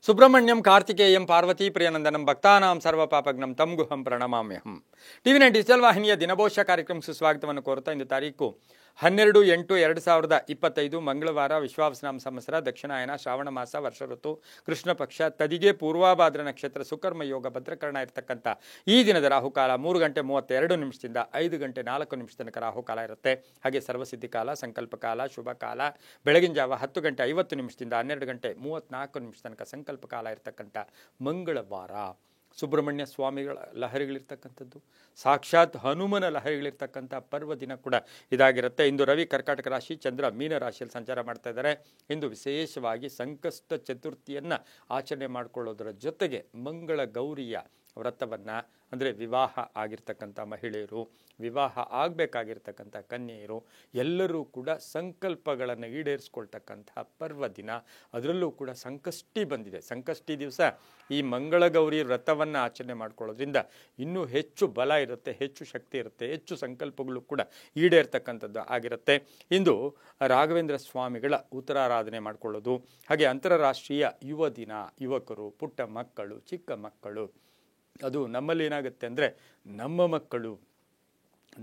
ಸುಬ್ರಹ್ಮಣ್ಯಂ ಕಾರ್ತಿಕೇಯಂ ಪಾರ್ವತಿ ಪ್ರಿಯನಂದನಂ ಭಕ್ತಾನಾಂ ಸರ್ವಪಾಪಗ್ನಂ ತಂ ಗುಹಂ ಪ್ರಣಮಾಮ್ಯಹಂ. ಟಿವಿ9 ಡಿಜಿಟಲ್ ವಾಹಿನಿಯ ದಿನಭೋಷ್ಯ ಕಾರ್ಯಕ್ರಮ ಸುಸ್ವಾಗತವನ್ನು ಕೋರುತ್ತಾ ಇಂದು ತಾರೀಕು 12/8/2025 ಮಂಗಳವಾರ ವಿಶ್ವಾವಸನಾಮ ಸಂವತ್ಸರ ದಕ್ಷಿಣಾಯನ ಶ್ರಾವಣ ಮಾಸ ವರ್ಷ ಋತು ಕೃಷ್ಣ ಪಕ್ಷ ತದಿಗೆ ಪೂರ್ವಾಭಾದ್ರ ನಕ್ಷತ್ರ ಸುಕರ್ಮ ಯೋಗ ಭದ್ರಕರಣ ಇರತಕ್ಕಂಥ ಈ ದಿನದ ರಾಹುಕಾಲ 3:32 5 ಗಂಟೆ 4 ತನಕ ರಾಹುಕಾಲ ಇರುತ್ತೆ. ಹಾಗೆ ಸರ್ವಸಿದ್ಧಿ ಕಾಲ, ಸಂಕಲ್ಪ ಕಾಲ, ಶುಭ ಕಾಲ ಬೆಳಗಿನ ಜಾವ 10:50 12:34 ತನಕ ಸಂಕಲ್ಪ ಕಾಲ ಇರತಕ್ಕಂಥ ಮಂಗಳವಾರ. ಸುಬ್ರಹ್ಮಣ್ಯ ಸ್ವಾಮಿಗಳ ಲಹರಿಗಳಿರ್ತಕ್ಕಂಥದ್ದು, ಸಾಕ್ಷಾತ್ ಹನುಮನ ಲಹರಿಗಳಿರ್ತಕ್ಕಂಥ ಪರ್ವ ದಿನ ಕೂಡ ಇದಾಗಿರುತ್ತೆ. ಇಂದು ರವಿ ಕರ್ಕಾಟಕ ರಾಶಿ, ಚಂದ್ರ ಮೀನ ರಾಶಿಯಲ್ಲಿ ಸಂಚಾರ ಮಾಡ್ತಾ ಇದ್ದಾರೆ. ಇಂದು ವಿಶೇಷವಾಗಿ ಸಂಕಷ್ಟ ಚತುರ್ಥಿಯನ್ನು ಆಚರಣೆ ಮಾಡಿಕೊಳ್ಳೋದರ ಜೊತೆಗೆ ಮಂಗಳ ಗೌರಿಯ ವ್ರತವನ್ನು, ಅಂದರೆ ವಿವಾಹ ಆಗಿರ್ತಕ್ಕಂಥ ಮಹಿಳೆಯರು, ವಿವಾಹ ಆಗಬೇಕಾಗಿರ್ತಕ್ಕಂಥ ಕನ್ಯೆಯರು ಎಲ್ಲರೂ ಕೂಡ ಸಂಕಲ್ಪಗಳನ್ನು ಈಡೇರಿಸ್ಕೊಳ್ತಕ್ಕಂಥ ಪರ್ವ ದಿನ. ಅದರಲ್ಲೂ ಕೂಡ ಸಂಕಷ್ಟಿ ಬಂದಿದೆ. ಸಂಕಷ್ಟಿ ದಿವಸ ಈ ಮಂಗಳ ಗೌರಿ ವ್ರತವನ್ನು ಆಚರಣೆ ಮಾಡ್ಕೊಳ್ಳೋದ್ರಿಂದ ಇನ್ನೂ ಹೆಚ್ಚು ಬಲ ಇರುತ್ತೆ, ಹೆಚ್ಚು ಶಕ್ತಿ ಇರುತ್ತೆ, ಹೆಚ್ಚು ಸಂಕಲ್ಪಗಳು ಕೂಡ ಈಡೇರ್ತಕ್ಕಂಥದ್ದು ಆಗಿರುತ್ತೆ. ಇಂದು ರಾಘವೇಂದ್ರ ಸ್ವಾಮಿಗಳ ಉತ್ತರಾರಾಧನೆ ಮಾಡಿಕೊಳ್ಳೋದು, ಹಾಗೆ ಅಂತಾರಾಷ್ಟ್ರೀಯ ಯುವ ದಿನ. ಯುವಕರು, ಪುಟ್ಟ ಮಕ್ಕಳು, ಚಿಕ್ಕ ಮಕ್ಕಳು, ಅದು ನಮ್ಮಲ್ಲಿ ಏನಾಗುತ್ತೆ ಅಂದರೆ ನಮ್ಮ ಮಕ್ಕಳು,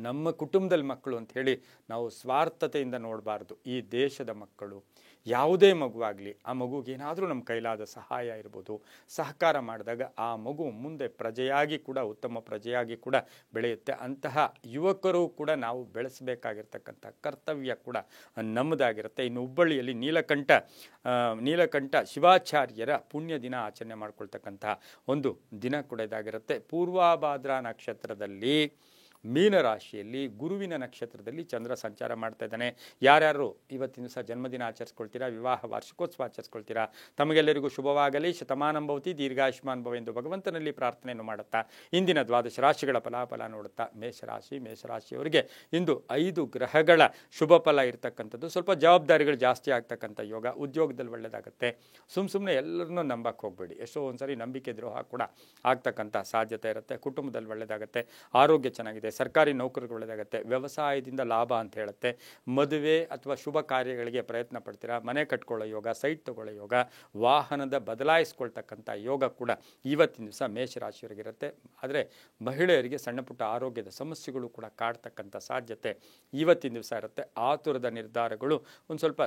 ನಮ್ಮ ಕುಟುಂಬದಲ್ಲಿ ಮಕ್ಕಳು ಅಂಥೇಳಿ ನಾವು ಸ್ವಾರ್ಥತೆಯಿಂದ ನೋಡಬಾರ್ದು. ಈ ದೇಶದ ಮಕ್ಕಳು, ಯಾವುದೇ ಮಗುವಾಗಲಿ, ಆ ಮಗುಗೆ ಏನಾದರೂ ನಮ್ಮ ಕೈಲಾದ ಸಹಾಯ ಇರ್ಬೋದು, ಸಹಕಾರ ಮಾಡಿದಾಗ ಆ ಮಗು ಮುಂದೆ ಪ್ರಜೆಯಾಗಿ ಕೂಡ, ಉತ್ತಮ ಪ್ರಜೆಯಾಗಿ ಕೂಡ ಬೆಳೆಯುತ್ತೆ. ಅಂತಹ ಯುವಕರು ಕೂಡ ನಾವು ಬೆಳೆಸಬೇಕಾಗಿರ್ತಕ್ಕಂಥ ಕರ್ತವ್ಯ ಕೂಡ ನಮ್ಮದಾಗಿರುತ್ತೆ. ಇನ್ನು ಹುಬ್ಬಳ್ಳಿಯಲ್ಲಿ ನೀಲಕಂಠ ಶಿವಾಚಾರ್ಯರ ಪುಣ್ಯ ದಿನ ಆಚರಣೆ ಮಾಡ್ಕೊಳ್ತಕ್ಕಂಥ ಒಂದು ದಿನ ಕೂಡ ಇದಾಗಿರುತ್ತೆ. ಪೂರ್ವಾಭಾದ್ರ ನಕ್ಷತ್ರದಲ್ಲಿ ಮೀನರಾಶಿಯಲ್ಲಿ ಗುರುವಿನ ನಕ್ಷತ್ರದಲ್ಲಿ ಚಂದ್ರ ಸಂಚಾರ ಮಾಡ್ತಾ ಇದ್ದಾನೆ. ಯಾರ್ಯಾರು ಇವತ್ತಿನ ದಿವಸ ಜನ್ಮದಿನ ಆಚರಿಸ್ಕೊಳ್ತೀರಾ, ವಿವಾಹ ವಾರ್ಷಿಕೋತ್ಸವ ಆಚರಿಸ್ಕೊಳ್ತೀರಾ, ತಮಗೆಲ್ಲರಿಗೂ ಶುಭವಾಗಲಿ, ಶತಮಾನಂ ಭವತಿ, ದೀರ್ಘಾಯುಷ್ಮಾನ್ ಭವ ಎಂದು ಭಗವಂತನಲ್ಲಿ ಪ್ರಾರ್ಥನೆಯನ್ನು ಮಾಡುತ್ತಾ ಇಂದಿನ 12 ರಾಶಿಗಳ ಫಲಾಫಲ ನೋಡುತ್ತಾ ಮೇಷರಾಶಿಯವರಿಗೆ ಇಂದು 5 ಗ್ರಹಗಳ ಶುಭ ಫಲ ಇರತಕ್ಕಂಥದ್ದು. ಸ್ವಲ್ಪ ಜವಾಬ್ದಾರಿಗಳು ಜಾಸ್ತಿ ಆಗ್ತಕ್ಕಂಥ ಯೋಗ. ಉದ್ಯೋಗದಲ್ಲಿ ಒಳ್ಳೆಯದಾಗುತ್ತೆ. ಸುಮ್ಮನೆ ಎಲ್ಲರನ್ನೂ ನಂಬಕ್ಕೆ ಹೋಗಬೇಡಿ. ಎಷ್ಟೋ ಒಂದ್ಸರಿ ನಂಬಿಕೆ ದ್ರೋಹ ಕೂಡ ಆಗ್ತಕ್ಕಂಥ ಸಾಧ್ಯತೆ ಇರುತ್ತೆ. ಕುಟುಂಬದಲ್ಲಿ ಒಳ್ಳೆಯದಾಗುತ್ತೆ. ಆರೋಗ್ಯ ಚೆನ್ನಾಗಿದೆ. ಸರ್ಕಾರಿ ನೌಕರಿಗೆ ಒಳ್ಳೆಯದಾಗುತ್ತೆ. ವ್ಯವಸಾಯದಿಂದ ಲಾಭ ಅಂತ ಹೇಳುತ್ತೆ. ಮದುವೆ ಅಥವಾ ಶುಭ ಕಾರ್ಯಗಳಿಗೆ ಪ್ರಯತ್ನ ಪಡ್ತೀರಾ. ಮನೆ ಕಟ್ಕೊಳ್ಳೋ ಯೋಗ, ಸೈಟ್ ತಗೊಳ್ಳೋ ಯೋಗ, ವಾಹನದ ಬದಲಾಯಿಸ್ಕೊಳ್ತಕ್ಕಂಥ ಯೋಗ ಕೂಡ ಇವತ್ತಿನ ದಿವಸ ಮೇಷರಾಶಿಯವರಿಗಿರುತ್ತೆ. ಆದರೆ ಮಹಿಳೆಯರಿಗೆ ಸಣ್ಣ ಪುಟ್ಟ ಆರೋಗ್ಯದ ಸಮಸ್ಯೆಗಳು ಕೂಡ ಕಾಡ್ತಕ್ಕಂಥ ಸಾಧ್ಯತೆ ಇವತ್ತಿನ ದಿವಸ ಇರುತ್ತೆ. ಆತುರದ ನಿರ್ಧಾರಗಳು ಒಂದು ಸ್ವಲ್ಪ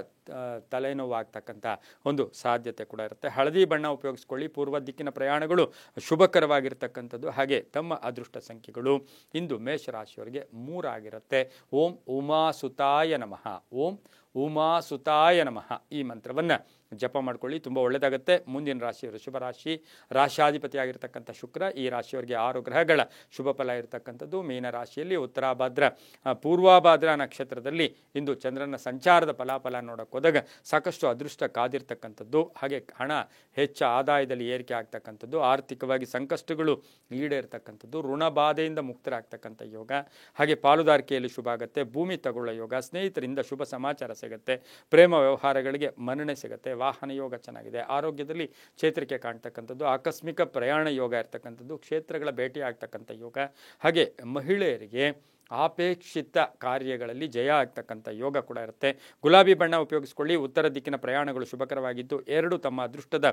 ತಲೆನೋವಾಗ್ತಕ್ಕಂಥ ಒಂದು ಸಾಧ್ಯತೆ ಕೂಡ ಇರುತ್ತೆ. ಹಳದಿ ಬಣ್ಣ ಉಪಯೋಗಿಸ್ಕೊಳ್ಳಿ. ಪೂರ್ವ ದಿಕ್ಕಿನ ಪ್ರಯಾಣಗಳು ಶುಭಕರವಾಗಿರ್ತಕ್ಕಂಥದ್ದು. ಹಾಗೆ ತಮ್ಮ ಅದೃಷ್ಟ ಸಂಖ್ಯೆಗಳು ಇಂದು ಮೇಷರಾಶಿಯವರಿಗೆ 3 ಆಗಿರುತ್ತೆ. ಓಂ ಉಮಾಸುತಾಯ ನಮಃ, ಓಂ ಉಮಾಸುತಾಯ ನಮಃ ಈ ಮಂತ್ರವನ್ನು ಜಪ ಮಾಡ್ಕೊಳ್ಳಿ, ತುಂಬ ಒಳ್ಳೆಯದಾಗುತ್ತೆ. ಮುಂದಿನ ರಾಶಿ ವೃಷಭ ರಾಶಿ. ರಾಶಾಧಿಪತಿ ಆಗಿರ್ತಕ್ಕಂಥ ಶುಕ್ರ ಈ ರಾಶಿಯವರಿಗೆ 6 ಗ್ರಹಗಳ ಶುಭ ಫಲ ಇರತಕ್ಕಂಥದ್ದು. ಮೀನ ರಾಶಿಯಲ್ಲಿ ಪೂರ್ವಾಭಾದ್ರ ನಕ್ಷತ್ರದಲ್ಲಿ ಇಂದು ಚಂದ್ರನ ಸಂಚಾರದ ಫಲಾಫಲ ನೋಡೋಕೆ ಹೋದಾಗ ಸಾಕಷ್ಟು ಅದೃಷ್ಟ ಕಾದಿರ್ತಕ್ಕಂಥದ್ದು. ಹಾಗೆ ಹಣ ಹೆಚ್ಚು ಆದಾಯದಲ್ಲಿ ಏರಿಕೆ ಆಗ್ತಕ್ಕಂಥದ್ದು. ಆರ್ಥಿಕವಾಗಿ ಸಂಕಷ್ಟಗಳು ಈಡೇರ್ತಕ್ಕಂಥದ್ದು. ಋಣ ಬಾಧೆಯಿಂದ ಮುಕ್ತರಾಗ್ತಕ್ಕಂಥ ಯೋಗ. ಹಾಗೆ ಪಾಲುದಾರಿಕೆಯಲ್ಲಿ ಶುಭ ಆಗುತ್ತೆ. ಭೂಮಿ ತಗೊಳ್ಳೋ ಯೋಗ. ಸ್ನೇಹಿತರಿಂದ ಶುಭ ಸಮಾಚಾರ ಸಿಗುತ್ತೆ. ಪ್ರೇಮ ವ್ಯವಹಾರಗಳಿಗೆ ಮನ್ನಣೆ ಸಿಗುತ್ತೆ. ವಾಹನ ಯೋಗ ಚೆನ್ನಾಗಿದೆ. ಆರೋಗ್ಯದಲ್ಲಿ ಚೇತರಿಕೆ ಕಾಣ್ತಕ್ಕಂಥದ್ದು. ಆಕಸ್ಮಿಕ ಪ್ರಯಾಣ ಯೋಗ ಇರ್ತಕ್ಕಂಥದ್ದು. ಕ್ಷೇತ್ರಗಳ ಭೇಟಿ ಆಗ್ತಕ್ಕಂಥ ಯೋಗ. ಹಾಗೆ ಮಹಿಳೆಯರಿಗೆ ಅಪೇಕ್ಷಿತ ಕಾರ್ಯಗಳಲ್ಲಿ ಜಯ ಆಗ್ತಕ್ಕಂಥ ಯೋಗ ಕೂಡ ಇರುತ್ತೆ. ಗುಲಾಬಿ ಬಣ್ಣ ಉಪಯೋಗಿಸ್ಕೊಳ್ಳಿ. ಉತ್ತರ ದಿಕ್ಕಿನ ಪ್ರಯಾಣಗಳು ಶುಭಕರವಾಗಿದ್ದು 2 ತಮ್ಮ ಅದೃಷ್ಟದ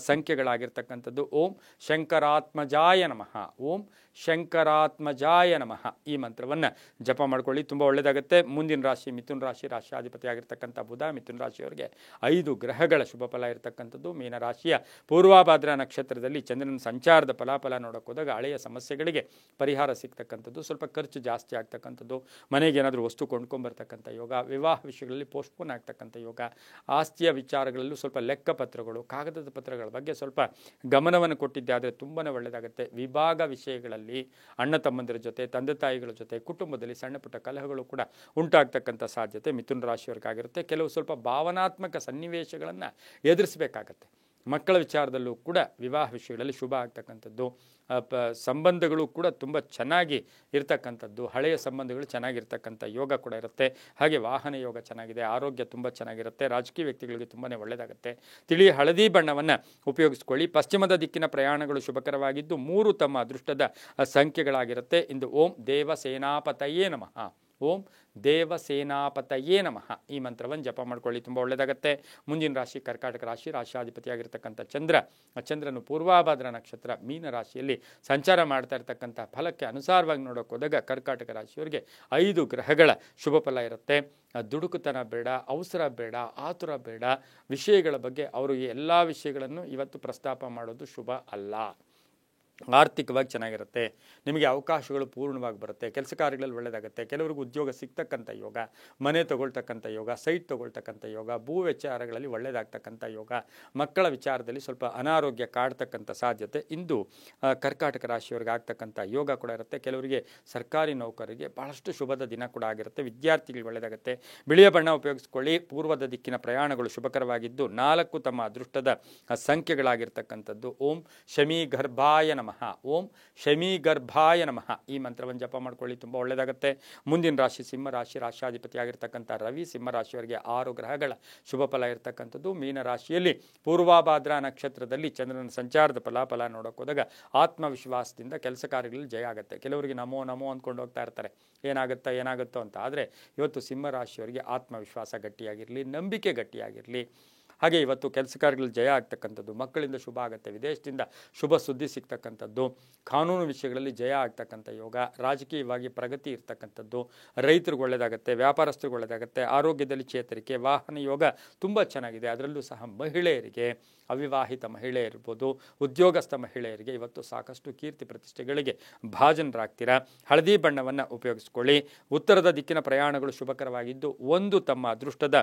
ಸಂಖ್ಯೆಗಳಾಗಿರ್ತಕ್ಕಂಥದ್ದು. ಓಂ ಶಂಕರಾತ್ಮಜಾಯ ನಮಃ, ಓಂ ಶಂಕರಾತ್ಮಜಾಯ ನಮಃ ಈ ಮಂತ್ರವನ್ನು ಜಪ ಮಾಡ್ಕೊಳ್ಳಿ, ತುಂಬ ಒಳ್ಳೆಯದಾಗುತ್ತೆ. ಮುಂದಿನ ರಾಶಿ ಮಿಥುನ ರಾಶಿ. ರಾಶಿಯಾಧಿಪತಿ ಆಗಿರ್ತಕ್ಕಂಥ ಬುಧ ಮಿಥುನ ರಾಶಿಯವರಿಗೆ 5 ಗ್ರಹಗಳ ಶುಭ ಫಲ ಇರತಕ್ಕಂಥದ್ದು. ಮೀನರಾಶಿಯ ಪೂರ್ವಾಭಾದ್ರ ನಕ್ಷತ್ರದಲ್ಲಿ ಚಂದ್ರನ ಸಂಚಾರದ ಫಲಾಫಲ ನೋಡೋಕೆ ಹೋದಾಗ ಹಳೆಯ ಸಮಸ್ಯೆಗಳಿಗೆ ಪರಿಹಾರ ಸಿಗ್ತಕ್ಕಂಥದ್ದು. ಸ್ವಲ್ಪ ಖರ್ಚು ಜಾಸ್ತಿ ಆಗ್ತಕ್ಕಂಥದ್ದು. ಮನೆಗೆ ಏನಾದರೂ ವಸ್ತು ಕೊಂಡ್ಕೊಂಬರ್ತಕ್ಕಂಥ ಯೋಗ. ವಿವಾಹ ವಿಷಯಗಳಲ್ಲಿ ಪೋಸ್ಟ್ಪೋನ್ ಆಗ್ತಕ್ಕಂಥ ಯೋಗ. ಆಸ್ತಿಯ ವಿಚಾರಗಳಲ್ಲೂ ಸ್ವಲ್ಪ ಲೆಕ್ಕ ಪತ್ರಗಳು, ಕಾಗದದ ಪತ್ರಗಳ ಬಗ್ಗೆ ಸ್ವಲ್ಪ ಗಮನವನ್ನು ಕೊಟ್ಟಿದ್ದೆ ಆದರೆ ತುಂಬಾ ಒಳ್ಳೆಯದಾಗುತ್ತೆ. ವಿಭಾಗ ವಿಷಯಗಳಲ್ಲಿ ಅಣ್ಣ ತಮ್ಮಂದಿರ ಜೊತೆ, ತಂದೆ ತಾಯಿಗಳ ಜೊತೆ, ಕುಟುಂಬದಲ್ಲಿ ಸಣ್ಣ ಪುಟ್ಟ ಕಲಹಗಳು ಕೂಡ ಉಂಟಾಗ್ತಕ್ಕಂಥ ಸಾಧ್ಯತೆ ಮಿಥುನ ರಾಶಿಯವರಿಗಾಗಿರುತ್ತೆ. ಕೆಲವು ಸ್ವಲ್ಪ ಭಾವನಾತ್ಮಕ ಸನ್ನಿವೇಶಗಳನ್ನು ಎದುರಿಸಬೇಕಾಗತ್ತೆ. ಮಕ್ಕಳ ವಿಚಾರದಲ್ಲೂ ಕೂಡ ವಿವಾಹ ವಿಷಯಗಳಲ್ಲಿ ಶುಭ ಆಗ್ತಕ್ಕಂಥದ್ದು. ಸಂಬಂಧಗಳು ಕೂಡ ತುಂಬ ಚೆನ್ನಾಗಿ ಇರ್ತಕ್ಕಂಥದ್ದು. ಹಳೆಯ ಸಂಬಂಧಗಳು ಚೆನ್ನಾಗಿರ್ತಕ್ಕಂಥ ಯೋಗ ಕೂಡ ಇರುತ್ತೆ. ಹಾಗೆ ವಾಹನ ಯೋಗ ಚೆನ್ನಾಗಿದೆ. ಆರೋಗ್ಯ ತುಂಬ ಚೆನ್ನಾಗಿರುತ್ತೆ. ರಾಜಕೀಯ ವ್ಯಕ್ತಿಗಳಿಗೆ ತುಂಬಾ ಒಳ್ಳೆಯದಾಗುತ್ತೆ. ತಿಳಿ ಹಳದಿ ಬಣ್ಣವನ್ನು ಉಪಯೋಗಿಸ್ಕೊಳ್ಳಿ. ಪಶ್ಚಿಮದ ದಿಕ್ಕಿನ ಪ್ರಯಾಣಗಳು ಶುಭಕರವಾಗಿದ್ದು 3 ತಮ್ಮ ಅದೃಷ್ಟದ ಸಂಖ್ಯೆಗಳಾಗಿರುತ್ತೆ. ಇಂದು ಓಂ ದೇವ ಸೇನಾಪತಯೇ ನಮಃ, ಓಂ ದೇವಸೇನಾಪತಯೇ ನಮಃ. ಈ ಮಂತ್ರವನ್ನು ಜಪ ಮಾಡ್ಕೊಳ್ಳಿ, ತುಂಬ ಒಳ್ಳೆಯದಾಗತ್ತೆ. ಮುಂದಿನ ರಾಶಿ ಕರ್ಕಾಟಕ ರಾಶಿ, ರಾಶಿಯಾಧಿಪತಿಯಾಗಿರ್ತಕ್ಕಂಥ ಚಂದ್ರನು ಪೂರ್ವಾಭಾದ್ರ ನಕ್ಷತ್ರ ಮೀನ ರಾಶಿಯಲ್ಲಿ ಸಂಚಾರ ಮಾಡ್ತಾ ಇರ್ತಕ್ಕಂಥ ಫಲಕ್ಕೆ ಅನುಸಾರವಾಗಿ ನೋಡೋಕೆ ಹೋದಾಗ ಕರ್ಕಾಟಕ ರಾಶಿಯವರಿಗೆ 5 ಗ್ರಹಗಳ ಶುಭ ಫಲ ಇರುತ್ತೆ. ದುಡುಕುತನ ಬೇಡ, ಅವಸರ ಬೇಡ, ಆತುರ ಬೇಡ. ವಿಷಯಗಳ ಬಗ್ಗೆ ಅವರು ಎಲ್ಲ ವಿಷಯಗಳನ್ನು ಇವತ್ತು ಪ್ರಸ್ತಾಪ ಮಾಡೋದು ಶುಭ ಅಲ್ಲ. ಆರ್ಥಿಕವಾಗಿ ಚೆನ್ನಾಗಿರುತ್ತೆ, ನಿಮಗೆ ಅವಕಾಶಗಳು ಪೂರ್ಣವಾಗಿ ಬರುತ್ತೆ, ಕೆಲಸ ಕಾರ್ಯಗಳಲ್ಲಿ ಒಳ್ಳೆಯದಾಗುತ್ತೆ. ಕೆಲವರಿಗೆ ಉದ್ಯೋಗ ಸಿಗ್ತಕ್ಕಂಥ ಯೋಗ, ಮನೆ ತಗೊಳ್ತಕ್ಕಂಥ ಯೋಗ, ಸೈಟ್ ತಗೊಳ್ತಕ್ಕಂಥ ಯೋಗ, ಭೂ ವಿಚಾರಗಳಲ್ಲಿ ಒಳ್ಳೆಯದಾಗ್ತಕ್ಕಂಥ ಯೋಗ, ಮಕ್ಕಳ ವಿಚಾರದಲ್ಲಿ ಸ್ವಲ್ಪ ಅನಾರೋಗ್ಯ ಕಾಡ್ತಕ್ಕಂಥ ಸಾಧ್ಯತೆ ಇಂದು ಕರ್ಕಾಟಕ ರಾಶಿಯವರಿಗೆ ಆಗ್ತಕ್ಕಂಥ ಯೋಗ ಕೂಡ ಇರುತ್ತೆ. ಕೆಲವರಿಗೆ ಸರ್ಕಾರಿ ನೌಕರರಿಗೆ ಬಹಳಷ್ಟು ಶುಭದ ದಿನ ಕೂಡ ಆಗಿರುತ್ತೆ. ವಿದ್ಯಾರ್ಥಿಗಳಿಗೆ ಒಳ್ಳೆಯದಾಗುತ್ತೆ. ಬಿಳಿಯ ಬಣ್ಣ ಉಪಯೋಗಿಸ್ಕೊಳ್ಳಿ. ಪೂರ್ವದ ದಿಕ್ಕಿನ ಪ್ರಯಾಣಗಳು ಶುಭಕರವಾಗಿದ್ದು 4 ತಮ್ಮ ಅದೃಷ್ಟದ ಸಂಖ್ಯೆಗಳಾಗಿರ್ತಕ್ಕಂಥದ್ದು. ಓಂ ಶಮಿ ಗರ್ಭಾಯ ನಮಃ. ಓಂ ಶಮಿ ಗರ್ಭಾಯ ನಮಃ. ಈ ಮಂತ್ರವನ್ನು ಜಪ ಮಾಡ್ಕೊಳ್ಳಿ, ತುಂಬ ಒಳ್ಳೆಯದಾಗುತ್ತೆ. ಮುಂದಿನ ರಾಶಿ ಸಿಂಹ ರಾಶಿ, ರಾಶಿಯಾಧಿಪತಿಯಾಗಿರ್ತಕ್ಕಂಥ ರವಿ ಸಿಂಹ ರಾಶಿಯವರಿಗೆ 6 ಗ್ರಹಗಳ ಶುಭ ಫಲ ಇರತಕ್ಕಂಥದ್ದು. ಮೀನ ರಾಶಿಯಲ್ಲಿ ಪೂರ್ವಾಭಾದ್ರ ನಕ್ಷತ್ರದಲ್ಲಿ ಚಂದ್ರನ ಸಂಚಾರದ ಫಲಾಫಲ ನೋಡೋಕೆ ಹೋದಾಗ ಆತ್ಮವಿಶ್ವಾಸದಿಂದ ಕೆಲಸ ಕಾರ್ಯಗಳಲ್ಲಿ ಜಯ ಆಗುತ್ತೆ. ಕೆಲವರಿಗೆ ನಮೋ ನಮೋ ಅಂದ್ಕೊಂಡು ಹೋಗ್ತಾ ಇರ್ತಾರೆ, ಏನಾಗುತ್ತೋ ಅಂತ. ಆದರೆ ಇವತ್ತು ಸಿಂಹ ರಾಶಿಯವರಿಗೆ ಆತ್ಮವಿಶ್ವಾಸ ಗಟ್ಟಿಯಾಗಿರಲಿ, ನಂಬಿಕೆ ಗಟ್ಟಿಯಾಗಿರಲಿ. ಹಾಗೆ ಇವತ್ತು ಕೆಲಸ ಕಾರ್ಯಗಳಲ್ಲಿ ಜಯ ಆಗ್ತಕ್ಕಂಥದ್ದು, ಮಕ್ಕಳಿಂದ ಶುಭ ಆಗುತ್ತೆ, ವಿದೇಶದಿಂದ ಶುಭ ಸುದ್ದಿ ಸಿಗ್ತಕ್ಕಂಥದ್ದು, ಕಾನೂನು ವಿಷಯಗಳಲ್ಲಿ ಜಯ ಆಗ್ತಕ್ಕಂಥ ಯೋಗ, ರಾಜಕೀಯವಾಗಿ ಪ್ರಗತಿ ಇರ್ತಕ್ಕಂಥದ್ದು, ರೈತರಿಗೆ ಒಳ್ಳೆಯದಾಗುತ್ತೆ, ವ್ಯಾಪಾರಸ್ಥರಿಗೆ ಒಳ್ಳೆಯದಾಗುತ್ತೆ, ಆರೋಗ್ಯದಲ್ಲಿ ಚೇತರಿಕೆ, ವಾಹನ ಯೋಗ ತುಂಬ ಚೆನ್ನಾಗಿದೆ. ಅದರಲ್ಲೂ ಸಹ ಮಹಿಳೆಯರಿಗೆ, ಅವಿವಾಹಿತ ಮಹಿಳೆ ಇರ್ಬೋದು, ಉದ್ಯೋಗಸ್ಥ ಮಹಿಳೆಯರಿಗೆ ಇವತ್ತು ಸಾಕಷ್ಟು ಕೀರ್ತಿ ಪ್ರತಿಷ್ಠೆಗಳಿಗೆ ಭಾಜನರಾಗ್ತೀರಾ. ಹಳದಿ ಬಣ್ಣವನ್ನು ಉಪಯೋಗಿಸ್ಕೊಳ್ಳಿ. ಉತ್ತರದ ದಿಕ್ಕಿನ ಪ್ರಯಾಣಗಳು ಶುಭಕರವಾಗಿದ್ದು 1 ತಮ್ಮ ಅದೃಷ್ಟದ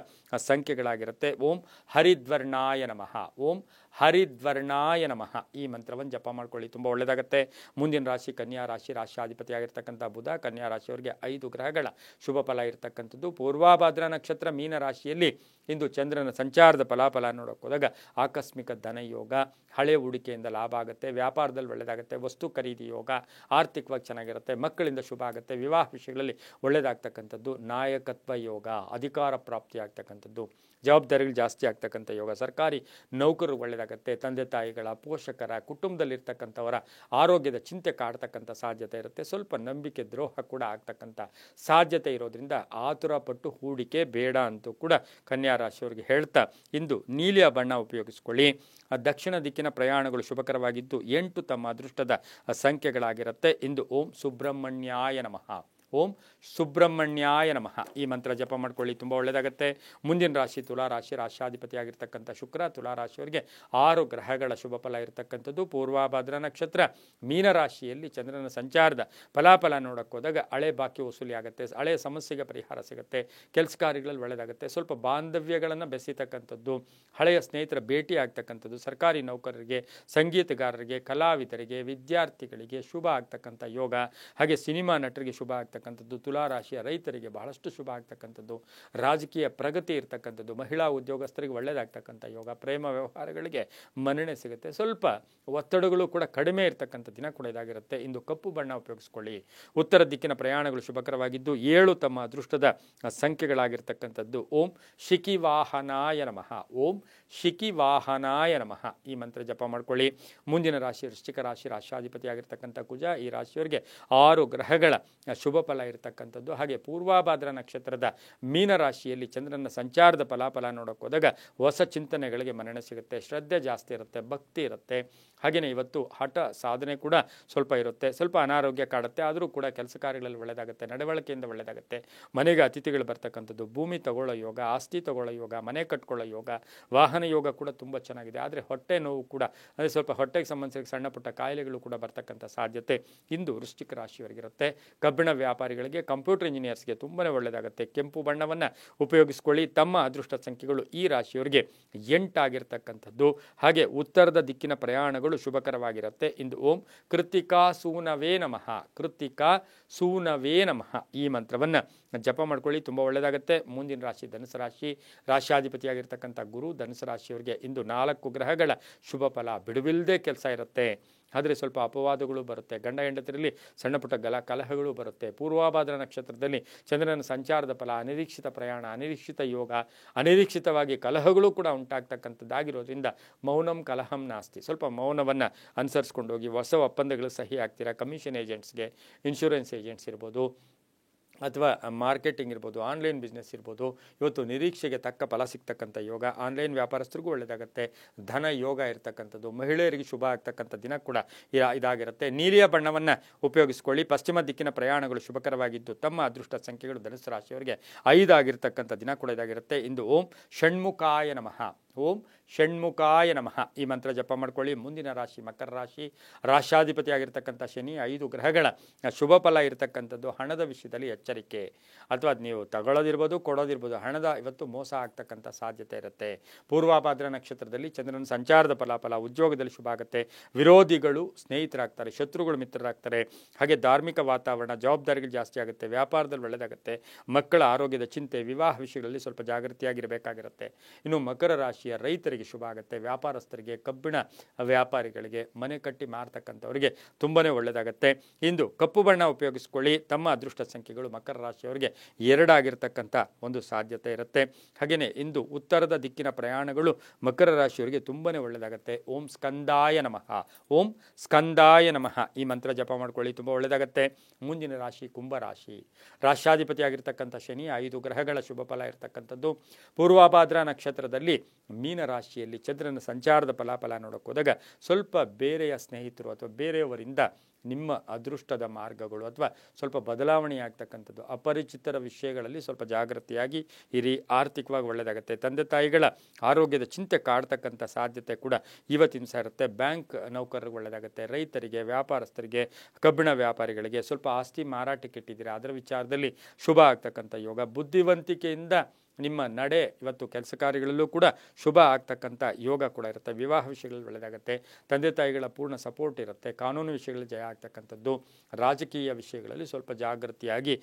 ಸಂಖ್ಯೆಗಳಾಗಿರುತ್ತೆ. ಓಂ ಹರಿದ್ವರ್ಣಾಯ ನಮಃ. ಓಂ ಹರಿದ್ವರ್ಣಾಯ ನಮಃ. ಈ ಮಂತ್ರವನ್ನು ಜಪ ಮಾಡ್ಕೊಳ್ಳಿ, ತುಂಬ ಒಳ್ಳೆಯದಾಗುತ್ತೆ. ಮುಂದಿನ ರಾಶಿ ಕನ್ಯಾ ರಾಶಿ, ರಾಶಿಯಾಧಿಪತಿಯಾಗಿರ್ತಕ್ಕಂಥ ಬುಧ ಕನ್ಯಾ ರಾಶಿಯವರಿಗೆ 5 ಗ್ರಹಗಳ ಶುಭ ಫಲ ಇರತಕ್ಕಂಥದ್ದು. ಪೂರ್ವಾಭಾದ್ರ ನಕ್ಷತ್ರ ಮೀನ ರಾಶಿಯಲ್ಲಿ ಇಂದು ಚಂದ್ರನ ಸಂಚಾರದ ಫಲಾಫಲ ನೋಡೋಕೆ ಹೋದಾಗ ಆಕಸ್ಮಿಕ ಧನ ಯೋಗ, ಹಳೆ ಹೂಡಿಕೆಯಿಂದ ಲಾಭ ಆಗುತ್ತೆ, ವ್ಯಾಪಾರದಲ್ಲಿ ಒಳ್ಳೆಯದಾಗುತ್ತೆ, ವಸ್ತು ಖರೀದಿ ಯೋಗ, ಆರ್ಥಿಕವಾಗಿ ಚೆನ್ನಾಗಿರುತ್ತೆ, ಮಕ್ಕಳಿಂದ ಶುಭ ಆಗುತ್ತೆ, ವಿವಾಹ ವಿಷಯಗಳಲ್ಲಿ ಒಳ್ಳೆಯದಾಗ್ತಕ್ಕಂಥದ್ದು, ನಾಯಕತ್ವ ಯೋಗ, ಅಧಿಕಾರ ಪ್ರಾಪ್ತಿ ಆಗ್ತಕ್ಕಂಥದ್ದು, ಜವಾಬ್ದಾರಿಗಳು ಜಾಸ್ತಿ ಆಗ್ತಕ್ಕಂಥ ಯೋಗ, ಸರ್ಕಾರಿ ನೌಕರರು ಒಳ್ಳೆಯದಾಗುತ್ತೆ, ತಂದೆ ತಾಯಿಗಳ, ಪೋಷಕರ, ಕುಟುಂಬದಲ್ಲಿರ್ತಕ್ಕಂಥವರ ಆರೋಗ್ಯದ ಚಿಂತೆ ಕಾಡ್ತಕ್ಕಂಥ ಸಾಧ್ಯತೆ ಇರುತ್ತೆ. ಸ್ವಲ್ಪ ನಂಬಿಕೆ ದ್ರೋಹ ಕೂಡ ಆಗ್ತಕ್ಕಂಥ ಸಾಧ್ಯತೆ ಇರೋದ್ರಿಂದ ಆತುರ ಪಟ್ಟು ಹೂಡಿಕೆ ಬೇಡ ಅಂತೂ ಕೂಡ ಕನ್ಯಾ ರಾಶಿಯವರಿಗೆ ಹೇಳ್ತಾ ಇಂದು ನೀಲಿಯ ಬಣ್ಣ ಉಪಯೋಗಿಸ್ಕೊಳ್ಳಿ. ದಕ್ಷಿಣ ದಿಕ್ಕಿನ ಪ್ರಯಾಣಗಳು ಶುಭಕರವಾಗಿದ್ದು 8 ತಮ್ಮ ಅದೃಷ್ಟದ ಸಂಖ್ಯೆಗಳಾಗಿರುತ್ತೆ. ಇಂದು ಓಂ ಸುಬ್ರಹ್ಮಣ್ಯಾಯ ನಮಃ. ಓಂ ಸುಬ್ರಹ್ಮಣ್ಯಾಯ ನಮಃ. ಈ ಮಂತ್ರ ಜಪ ಮಾಡ್ಕೊಳ್ಳಿ, ತುಂಬ ಒಳ್ಳೆಯದಾಗುತ್ತೆ. ಮುಂದಿನ ರಾಶಿ ತುಲಾ ರಾಶಿ, ರಾಶಿಯಾಧಿಪತಿಯಾಗಿರ್ತಕ್ಕಂಥ ಶುಕ್ರ ತುಲಾ ರಾಶಿಯವರಿಗೆ 6 ಗ್ರಹಗಳ ಶುಭ ಫಲ ಇರತಕ್ಕಂಥದ್ದು. ಪೂರ್ವಾಭಾದ್ರ ನಕ್ಷತ್ರ ಮೀನ ರಾಶಿಯಲ್ಲಿ ಚಂದ್ರನ ಸಂಚಾರದ ಫಲಾಫಲ ನೋಡೋಕೆ ಹೋದಾಗ ಹಳೆ ಬಾಕಿ ವಸೂಲಿ ಆಗುತ್ತೆ, ಹಳೆ ಸಮಸ್ಯೆಗೆ ಪರಿಹಾರ ಸಿಗುತ್ತೆ, ಕೆಲಸ ಕಾರ್ಯಗಳಲ್ಲಿ ಒಳ್ಳೆಯದಾಗುತ್ತೆ, ಸ್ವಲ್ಪ ಬಾಂಧವ್ಯಗಳನ್ನು ಬೆಸೆತಕ್ಕಂಥದ್ದು, ಹಳೆಯ ಸ್ನೇಹಿತರ ಭೇಟಿ ಆಗ್ತಕ್ಕಂಥದ್ದು, ಸರ್ಕಾರಿ ನೌಕರರಿಗೆ, ಸಂಗೀತಗಾರರಿಗೆ, ಕಲಾವಿದರಿಗೆ, ವಿದ್ಯಾರ್ಥಿಗಳಿಗೆ ಶುಭ ಆಗ್ತಕ್ಕಂಥ ಯೋಗ, ಹಾಗೆ ಸಿನಿಮಾ ನಟರಿಗೆ ಶುಭ ಆಗ್ತಕ್ಕಂಥದ್ದು, ತುಲಾ ರಾಶಿಯ ರೈತರಿಗೆ ಬಹಳಷ್ಟು ಶುಭ ಆಗ್ತಕ್ಕಂಥದ್ದು, ರಾಜಕೀಯ ಪ್ರಗತಿ ಇರ್ತಕ್ಕಂಥದ್ದು, ಮಹಿಳಾ ಉದ್ಯೋಗಸ್ಥರಿಗೆ ಒಳ್ಳೆಯದಾಗ್ತಕ್ಕಂಥ ಯೋಗ, ಪ್ರೇಮ ವ್ಯವಹಾರಗಳಿಗೆ ಮನ್ನಣೆ ಸಿಗುತ್ತೆ, ಸ್ವಲ್ಪ ಒತ್ತಡಗಳು ಕೂಡ ಕಡಿಮೆ ಇರ್ತಕ್ಕಂಥ ದಿನ ಕೂಡ ಇದಾಗಿರುತ್ತೆ. ಇಂದು ಕಪ್ಪು ಬಣ್ಣ ಉಪಯೋಗಿಸ್ಕೊಳ್ಳಿ. ಉತ್ತರ ದಿಕ್ಕಿನ ಪ್ರಯಾಣಗಳು ಶುಭಕರವಾಗಿದ್ದು 7 ತಮ್ಮ ಅದೃಷ್ಟದ ಸಂಖ್ಯೆಗಳಾಗಿರ್ತಕ್ಕಂಥದ್ದು. ಓಂ ಶಿಖಿವಾಹನಾಯ ನಮಃ. ಓಂ ಶಿಖಿವಾಹನಾಯ ನಮಃ. ಈ ಮಂತ್ರ ಜಪ ಮಾಡ್ಕೊಳ್ಳಿ. ಮುಂದಿನ ರಾಶಿ ವೃಶ್ಚಿಕ ರಾಶಿ, ರಾಶಿಯಾಧಿಪತಿಯಾಗಿರ್ತಕ್ಕಂಥ ಕುಜ ಈ ರಾಶಿಯವರಿಗೆ 6 ಗ್ರಹಗಳ ಶುಭ ಫಲ ಇರತಕ್ಕಂಥದ್ದು. ಹಾಗೆ ಪೂರ್ವಾಭಾದ್ರ ನಕ್ಷತ್ರದ ಮೀನ ರಾಶಿಯಲ್ಲಿ ಚಂದ್ರನ ಸಂಚಾರದ ಫಲಾಫಲ ನೋಡೋಕೆ ಹೋದಾಗ ಹೊಸ ಚಿಂತನೆಗಳಿಗೆ ಮನ್ನಣೆ ಸಿಗುತ್ತೆ, ಶ್ರದ್ಧೆ ಜಾಸ್ತಿ ಇರುತ್ತೆ, ಭಕ್ತಿ ಇರುತ್ತೆ. ಹಾಗೆಯೇ ಇವತ್ತು ಹಠ ಸಾಧನೆ ಕೂಡ ಸ್ವಲ್ಪ ಇರುತ್ತೆ, ಸ್ವಲ್ಪ ಅನಾರೋಗ್ಯ ಕಾಡುತ್ತೆ, ಆದರೂ ಕೂಡ ಕೆಲಸ ಕಾರ್ಯಗಳಲ್ಲಿ ಒಳ್ಳೆಯದಾಗುತ್ತೆ, ನಡವಳಿಕೆಯಿಂದ ಒಳ್ಳೆಯದಾಗುತ್ತೆ, ಮನೆಗೆ ಅತಿಥಿಗಳು ಬರ್ತಕ್ಕಂಥದ್ದು, ಭೂಮಿ ತಗೊಳ್ಳೋ ಯೋಗ, ಆಸ್ತಿ ತಗೊಳ್ಳೋ ಯೋಗ, ಮನೆ ಕಟ್ಕೊಳ್ಳೋ ಯೋಗ, ವಾಹನ ಯೋಗ ಕೂಡ ತುಂಬ ಚೆನ್ನಾಗಿದೆ. ಆದರೆ ಹೊಟ್ಟೆ ನೋವು ಕೂಡ, ಅಂದರೆ ಸ್ವಲ್ಪ ಹೊಟ್ಟೆಗೆ ಸಂಬಂಧಿಸಿದ ಸಣ್ಣ ಪುಟ್ಟ ಕಾಯಿಲೆಗಳು ಕೂಡ ಬರ್ತಕ್ಕಂಥ ಸಾಧ್ಯತೆ ಇಂದು ವೃಶ್ಚಿಕ ರಾಶಿಯವರಿಗಿರುತ್ತೆ. ಕಬ್ಬಿಣ ವ್ಯಾಪಾರಿಗಳಿಗೆ, ಕಂಪ್ಯೂಟರ್ ಇಂಜಿನಿಯರ್ಸ್ಗೆ ತುಂಬಾ ಒಳ್ಳೆಯದಾಗುತ್ತೆ. ಕೆಂಪು ಬಣ್ಣವನ್ನು ಉಪಯೋಗಿಸ್ಕೊಳ್ಳಿ. ತಮ್ಮ ಅದೃಷ್ಟ ಸಂಖ್ಯೆಗಳು ಈ ರಾಶಿಯವರಿಗೆ 8 ಆಗಿರ್ತಕ್ಕಂಥದ್ದು. ಹಾಗೆ ಉತ್ತರದ ದಿಕ್ಕಿನ ಪ್ರಯಾಣಗಳು ಶುಭಕರವಾಗಿರುತ್ತೆ. ಇಂದು ಓಂ ಕೃತ್ತಿಕಾ ಸೂನವೇ ನಮಃ. ಕೃತ್ತಿಕಾ ಸೂನವೇ ನಮಃ. ಈ ಮಂತ್ರವನ್ನು ಜಪ ಮಾಡ್ಕೊಳ್ಳಿ, ತುಂಬ ಒಳ್ಳೆಯದಾಗುತ್ತೆ. ಮುಂದಿನ ರಾಶಿ ಧನುಸು ರಾಶಿ, ರಾಶಿಯಾಧಿಪತಿಯಾಗಿರ್ತಕ್ಕಂಥ ಗುರು ಧನುಸು ರಾಶಿಯವರಿಗೆ ಇಂದು 4 ಗ್ರಹಗಳ ಶುಭ ಫಲ. ಬಿಡುವಿಲ್ಲದೆ ಕೆಲಸ ಇರುತ್ತೆ, ಆದರೆ ಸ್ವಲ್ಪ ಅಪವಾದಗಳು ಬರುತ್ತೆ, ಗಂಡ ಹೆಂಡತಿರಲ್ಲಿ ಸಣ್ಣ ಪುಟ್ಟ ಕಲಹಗಳು ಬರುತ್ತೆ. ಪೂರ್ವಾಭಾದ್ರ ನಕ್ಷತ್ರದಲ್ಲಿ ಚಂದ್ರನ ಸಂಚಾರದ ಫಲ, ಅನಿರೀಕ್ಷಿತ ಪ್ರಯಾಣ, ಅನಿರೀಕ್ಷಿತ ಯೋಗ, ಅನಿರೀಕ್ಷಿತವಾಗಿ ಕಲಹಗಳು ಕೂಡ ಉಂಟಾಗ್ತಕ್ಕಂಥದ್ದಾಗಿರೋದ್ರಿಂದ ಮೌನಂ ಕಲಹಂ ನಾಸ್ತಿ. ಸ್ವಲ್ಪ ಮೌನವನ್ನು ಅನುಸರಿಸ್ಕೊಂಡು ಹೋಗಿ. ಹೊಸ ಒಪ್ಪಂದಗಳು ಸಹಿ ಆಗ್ತೀರಾ. ಕಮಿಷನ್ ಏಜೆಂಟ್ಸ್ಗೆ, ಇನ್ಶೂರೆನ್ಸ್ ಏಜೆಂಟ್ಸ್ ಇರ್ಬೋದು, ಅಥವಾ ಮಾರ್ಕೆಟಿಂಗ್ ಇರ್ಬೋದು, ಆನ್ಲೈನ್ ಬಿಸ್ನೆಸ್ ಇರ್ಬೋದು, ಇವತ್ತು ನಿರೀಕ್ಷೆಗೆ ತಕ್ಕ ಫಲ ಸಿಗ್ತಕ್ಕಂಥ ಯೋಗ. ಆನ್ಲೈನ್ ವ್ಯಾಪಾರಸ್ಥರಿಗೂ ಒಳ್ಳೆಯದಾಗುತ್ತೆ. ಧನ ಯೋಗ ಇರ್ತಕ್ಕಂಥದ್ದು, ಮಹಿಳೆಯರಿಗೆ ಶುಭ ಆಗ್ತಕ್ಕಂಥ ದಿನ ಕೂಡ ಇದಾಗಿರುತ್ತೆ. ನೀಲಿಯ ಬಣ್ಣವನ್ನು ಉಪಯೋಗಿಸ್ಕೊಳ್ಳಿ. ಪಶ್ಚಿಮ ದಿಕ್ಕಿನ ಪ್ರಯಾಣಗಳು ಶುಭಕರವಾಗಿದ್ದು ತಮ್ಮ ಅದೃಷ್ಟ ಸಂಖ್ಯೆಗಳು ಧನುಸ್ಸು ರಾಶಿಯವರಿಗೆ 5 ಆಗಿರ್ತಕ್ಕಂಥ ದಿನ ಕೂಡ ಇದಾಗಿರುತ್ತೆ. ಇಂದು ಓಂ ಷಣ್ಮುಖಾಯ ನಮಃ, ಓಂ ಷಣ್ಮುಖಾಯ ನಮಃ ಈ ಮಂತ್ರ ಜಪ ಮಾಡ್ಕೊಳ್ಳಿ. ಮುಂದಿನ ರಾಶಿ ಮಕರ ರಾಶಿ. ರಾಶಾಧಿಪತಿ ಆಗಿರ್ತಕ್ಕಂಥ ಶನಿ, 5 ಗ್ರಹಗಳ ಶುಭ ಫಲ ಇರತಕ್ಕಂಥದ್ದು. ಹಣದ ವಿಷಯದಲ್ಲಿ ಎಚ್ಚರಿಕೆ, ಅಥವಾ ನೀವು ತಗೊಳ್ಳೋದಿರ್ಬೋದು ಕೊಡೋದಿರ್ಬೋದು, ಹಣದ ಇವತ್ತು ಮೋಸ ಆಗ್ತಕ್ಕಂಥ ಸಾಧ್ಯತೆ ಇರುತ್ತೆ. ಪೂರ್ವಾಭಾದ್ರ ನಕ್ಷತ್ರದಲ್ಲಿ ಚಂದ್ರನ ಸಂಚಾರದ ಫಲಾಫಲ. ಉದ್ಯೋಗದಲ್ಲಿ ಶುಭ ಆಗುತ್ತೆ. ವಿರೋಧಿಗಳು ಸ್ನೇಹಿತರಾಗ್ತಾರೆ, ಶತ್ರುಗಳು ಮಿತ್ರರಾಗ್ತಾರೆ. ಹಾಗೆ ಧಾರ್ಮಿಕ ವಾತಾವರಣ, ಜವಾಬ್ದಾರಿಗಳು ಜಾಸ್ತಿ ಆಗುತ್ತೆ. ವ್ಯಾಪಾರದಲ್ಲಿ ಒಳ್ಳೆಯದಾಗುತ್ತೆ. ಮಕ್ಕಳ ಆರೋಗ್ಯದ ಚಿಂತೆ, ವಿವಾಹ ವಿಷಯಗಳಲ್ಲಿ ಸ್ವಲ್ಪ ಜಾಗೃತಿಯಾಗಿರಬೇಕಾಗಿರುತ್ತೆ. ಇನ್ನು ಮಕರ ರಾಶಿಯ ರೈತರಿಗೆ ಶುಭ ಆಗುತ್ತೆ. ವ್ಯಾಪಾರಸ್ಥರಿಗೆ, ಕಬ್ಬಿಣ ವ್ಯಾಪಾರಿಗಳಿಗೆ, ಮನೆ ಕಟ್ಟಿ ಮಾರ್ತಕ್ಕಂಥವರಿಗೆ ತುಂಬನೇ ಒಳ್ಳೆಯದಾಗುತ್ತೆ. ಇಂದು ಕಪ್ಪು ಬಣ್ಣ ಉಪಯೋಗಿಸ್ಕೊಳ್ಳಿ. ತಮ್ಮ ಅದೃಷ್ಟ ಸಂಖ್ಯೆಗಳು ಮಕರ ರಾಶಿಯವರಿಗೆ 2 ಆಗಿರ್ತಕ್ಕಂಥ ಒಂದು ಸಾಧ್ಯತೆ ಇರುತ್ತೆ. ಹಾಗೆಯೇ ಇಂದು ಉತ್ತರದ ದಿಕ್ಕಿನ ಪ್ರಯಾಣಗಳು ಮಕರ ರಾಶಿಯವರಿಗೆ ತುಂಬನೇ ಒಳ್ಳೆಯದಾಗುತ್ತೆ. ಓಂ ಸ್ಕಂದಾಯ ನಮಃ, ಓಂ ಸ್ಕಂದಾಯ ನಮಃ ಈ ಮಂತ್ರ ಜಪ ಮಾಡ್ಕೊಳ್ಳಿ, ತುಂಬ ಒಳ್ಳೆಯದಾಗುತ್ತೆ. ಮುಂದಿನ ರಾಶಿ ಕುಂಭರಾಶಿ. ರಾಶ್ಯಾಧಿಪತಿ ಆಗಿರ್ತಕ್ಕಂಥ ಶನಿ, 5 ಗ್ರಹಗಳ ಶುಭ ಫಲ ಇರತಕ್ಕಂಥದ್ದು. ಪೂರ್ವಾಭಾದ್ರ ನಕ್ಷತ್ರದಲ್ಲಿ ಮೀನರಾಶಿಯಲ್ಲಿ ಚಂದ್ರನ ಸಂಚಾರದ ಫಲಾಫಲ ನೋಡೋಕೆ ಹೋದಾಗ ಸ್ವಲ್ಪ ಬೇರೆಯ ಸ್ನೇಹಿತರು ಅಥವಾ ಬೇರೆಯವರಿಂದ ನಿಮ್ಮ ಅದೃಷ್ಟದ ಮಾರ್ಗಗಳು ಅಥವಾ ಸ್ವಲ್ಪ ಬದಲಾವಣೆ ಆಗ್ತಕ್ಕಂಥದ್ದು. ಅಪರಿಚಿತರ ವಿಷಯಗಳಲ್ಲಿ ಸ್ವಲ್ಪ ಜಾಗೃತಿಯಾಗಿ ಇರಿ. ಆರ್ಥಿಕವಾಗಿ ಒಳ್ಳೆಯದಾಗುತ್ತೆ. ತಂದೆ ತಾಯಿಗಳ ಆರೋಗ್ಯದ ಚಿಂತೆ ಕಾಡ್ತಕ್ಕಂಥ ಸಾಧ್ಯತೆ ಕೂಡ ಇವತ್ತಿನ ಸಹ ಇರುತ್ತೆ. ಬ್ಯಾಂಕ್ ನೌಕರರಿಗೆ ಒಳ್ಳೆಯದಾಗುತ್ತೆ. ರೈತರಿಗೆ, ವ್ಯಾಪಾರಸ್ಥರಿಗೆ, ಕಬ್ಬಿಣ ವ್ಯಾಪಾರಿಗಳಿಗೆ ಸ್ವಲ್ಪ ಆಸ್ತಿ ಮಾರಾಟಕ್ಕೆ ಇಟ್ಟಿದ್ದೀರಾ, ಅದರ ವಿಚಾರದಲ್ಲಿ ಶುಭ ಆಗ್ತಕ್ಕಂಥ ಯೋಗ. ಬುದ್ಧಿವಂತಿಕೆಯಿಂದ ನಿಮ್ಮ ನಡೆ ಇವತ್ತು ಕೆಲಸ ಕಾರ್ಯಗಳಲ್ಲೂ ಕೂಡ ಶುಭ ಆಗ್ತಕ್ಕಂಥ ಯೋಗ ಕೂಡ ಇರುತ್ತೆ. ವಿವಾಹ ವಿಷಯಗಳಲ್ಲಿ ಒಳ್ಳೆಯದಾಗುತ್ತೆ. ತಂದೆ ತಾಯಿಗಳ ಪೂರ್ಣ ಸಪೋರ್ಟ್ ಇರುತ್ತೆ. ಕಾನೂನು ವಿಷಯಗಳಲ್ಲಿ ಜಯ ಆಗ್ತಕ್ಕಂಥದ್ದು. ರಾಜಕೀಯ ವಿಷಯಗಳಲ್ಲಿ ಸ್ವಲ್ಪ ಜಾಗೃತಿಯಾಗಿ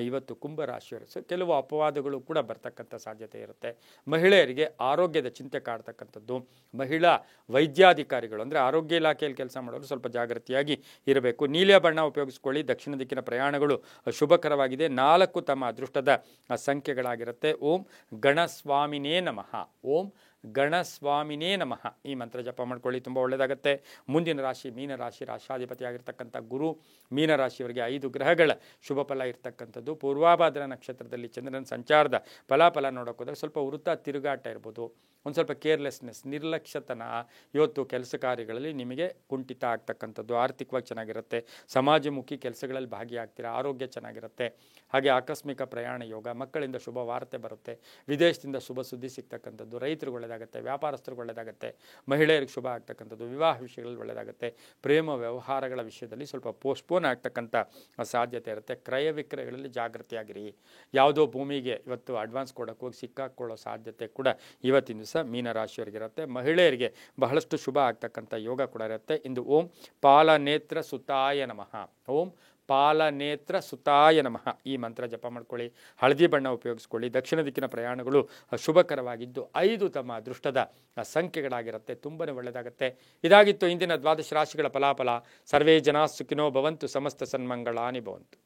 ಇವತ್ತು ಕುಂಭರಾಶಿಯವರು ಕೆಲವು ಅಪವಾದಗಳು ಕೂಡ ಬರ್ತಕ್ಕಂಥ ಸಾಧ್ಯತೆ ಇರುತ್ತೆ. ಮಹಿಳೆಯರಿಗೆ ಆರೋಗ್ಯದ ಚಿಂತೆ ಕಾಡ್ತಕ್ಕಂಥದ್ದು. ಮಹಿಳಾ ವೈದ್ಯಾಧಿಕಾರಿಗಳು ಅಂದರೆ ಆರೋಗ್ಯ ಇಲಾಖೆಯಲ್ಲಿ ಕೆಲಸ ಮಾಡೋರು ಸ್ವಲ್ಪ ಜಾಗೃತಿಯಾಗಿ ಇರಬೇಕು. ನೀಲಿಯ ಬಣ್ಣ ಉಪಯೋಗಿಸ್ಕೊಳ್ಳಿ. ದಕ್ಷಿಣ ದಿಕ್ಕಿನ ಪ್ರಯಾಣಗಳು ಶುಭಕರವಾಗಿದೆ. 4 ತಮ್ಮ ಅದೃಷ್ಟದ ಸಂಖ್ಯೆಗಳಾಗಿರುತ್ತೆ. ಓಂ ಗಣಸ್ವಾಮಿನೇ ನಮಃ, ಓಂ ಗಣಸ್ವಾಮಿನೇ ನಮಃ ಈ ಮಂತ್ರ ಜಪ ಮಾಡ್ಕೊಳ್ಳಿ, ತುಂಬ ಒಳ್ಳೆಯದಾಗುತ್ತೆ. ಮುಂದಿನ ರಾಶಿ ಮೀನರಾಶಿ. ರಾಶಾಧಿಪತಿ ಆಗಿರ್ತಕ್ಕಂಥ ಗುರು ಮೀನರಾಶಿಯವರಿಗೆ 5 ಗ್ರಹಗಳ ಶುಭ ಫಲ ಇರ್ತಕ್ಕಂಥದ್ದು. ಪೂರ್ವಾಭಾದ್ರ ನಕ್ಷತ್ರದಲ್ಲಿ ಚಂದ್ರನ ಸಂಚಾರದ ಫಲಾಫಲ ನೋಡೋಕೆ ಹೋದರೆ ಸ್ವಲ್ಪ ವೃತ್ತ ತಿರುಗಾಟ ಇರ್ಬೋದು, ಒಂದು ಸ್ವಲ್ಪ ಕೇರ್ಲೆಸ್ನೆಸ್, ನಿರ್ಲಕ್ಷ್ಯತನ ಇವತ್ತು ಕೆಲಸ ಕಾರ್ಯಗಳಲ್ಲಿ ನಿಮಗೆ ಕುಂಠಿತ ಆಗ್ತಕ್ಕಂಥದ್ದು. ಆರ್ಥಿಕವಾಗಿ ಚೆನ್ನಾಗಿರುತ್ತೆ. ಸಮಾಜಮುಖಿ ಕೆಲಸಗಳಲ್ಲಿ ಭಾಗಿಯಾಗ್ತೀರಾ. ಆರೋಗ್ಯ ಚೆನ್ನಾಗಿರುತ್ತೆ. ಹಾಗೆ ಆಕಸ್ಮಿಕ ಪ್ರಯಾಣ ಯೋಗ. ಮಕ್ಕಳಿಂದ ಶುಭ ವಾರ್ತೆ ಬರುತ್ತೆ. ವಿದೇಶದಿಂದ ಶುಭ ಸುದ್ದಿ ಸಿಗ್ತಕ್ಕಂಥದ್ದು. ರೈತರಿಗೆ ಒಳ್ಳೆಯದಾಗುತ್ತೆ. ವ್ಯಾಪಾರಸ್ಥರಿಗೆ ಒಳ್ಳೆಯದಾಗುತ್ತೆ. ಮಹಿಳೆಯರಿಗೆ ಶುಭ ಆಗ್ತಕ್ಕಂಥದ್ದು. ವಿವಾಹ ವಿಷಯಗಳಲ್ಲಿ ಒಳ್ಳೆಯದಾಗುತ್ತೆ. ಪ್ರೇಮ ವ್ಯವಹಾರಗಳ ವಿಷಯದಲ್ಲಿ ಸ್ವಲ್ಪ ಪೋಸ್ಟ್ಪೋನ್ ಆಗ್ತಕ್ಕಂಥ ಸಾಧ್ಯತೆ ಇರುತ್ತೆ. ಕ್ರಯ ವಿಕ್ರಯಗಳಲ್ಲಿ ಜಾಗೃತಿಯಾಗಿರಿ. ಯಾವುದೋ ಭೂಮಿಗೆ ಇವತ್ತು ಅಡ್ವಾನ್ಸ್ ಕೊಡೋಕೆ ಹೋಗಿ ಸಿಕ್ಕಾಕೊಳ್ಳೋ ಸಾಧ್ಯತೆ ಕೂಡ ಇವತ್ತಿನ ದಿವಸ ಮೀನರಾಶಿಯವರಿಗಿರುತ್ತೆ. ಮಹಿಳೆಯರಿಗೆ ಬಹಳಷ್ಟು ಶುಭ ಆಗ್ತಕ್ಕಂಥ ಯೋಗ ಕೂಡ ಇರುತ್ತೆ. ಇಂದು ಓಂ ಪಾಲನೇತ್ರ ಸುತಾಯ ನಮಃ, ಓಂ ಪಾಲನೇತ್ರ ಸುತಾಯ ನಮಃ ಈ ಮಂತ್ರ ಜಪ ಮಾಡ್ಕೊಳ್ಳಿ. ಹಳದಿ ಬಣ್ಣ ಉಪಯೋಗಿಸ್ಕೊಳ್ಳಿ. ದಕ್ಷಿಣ ದಿಕ್ಕಿನ ಪ್ರಯಾಣಗಳು ಶುಭಕರವಾಗಿದ್ದು 5 ತಮ್ಮ ಅದೃಷ್ಟದ ಸಂಖ್ಯೆಗಳಾಗಿರುತ್ತೆ. ತುಂಬನೇ ಒಳ್ಳೆಯದಾಗುತ್ತೆ. ಇದಾಗಿತ್ತು ಇಂದಿನ 12 ರಾಶಿಗಳ ಫಲಾಫಲ. ಸರ್ವೇ ಜನಾ ಸುಖಿನೋ ಭವಂತು, ಸಮಸ್ತ ಸನ್ಮಂಗಳಾನಿ ಭವಂತು.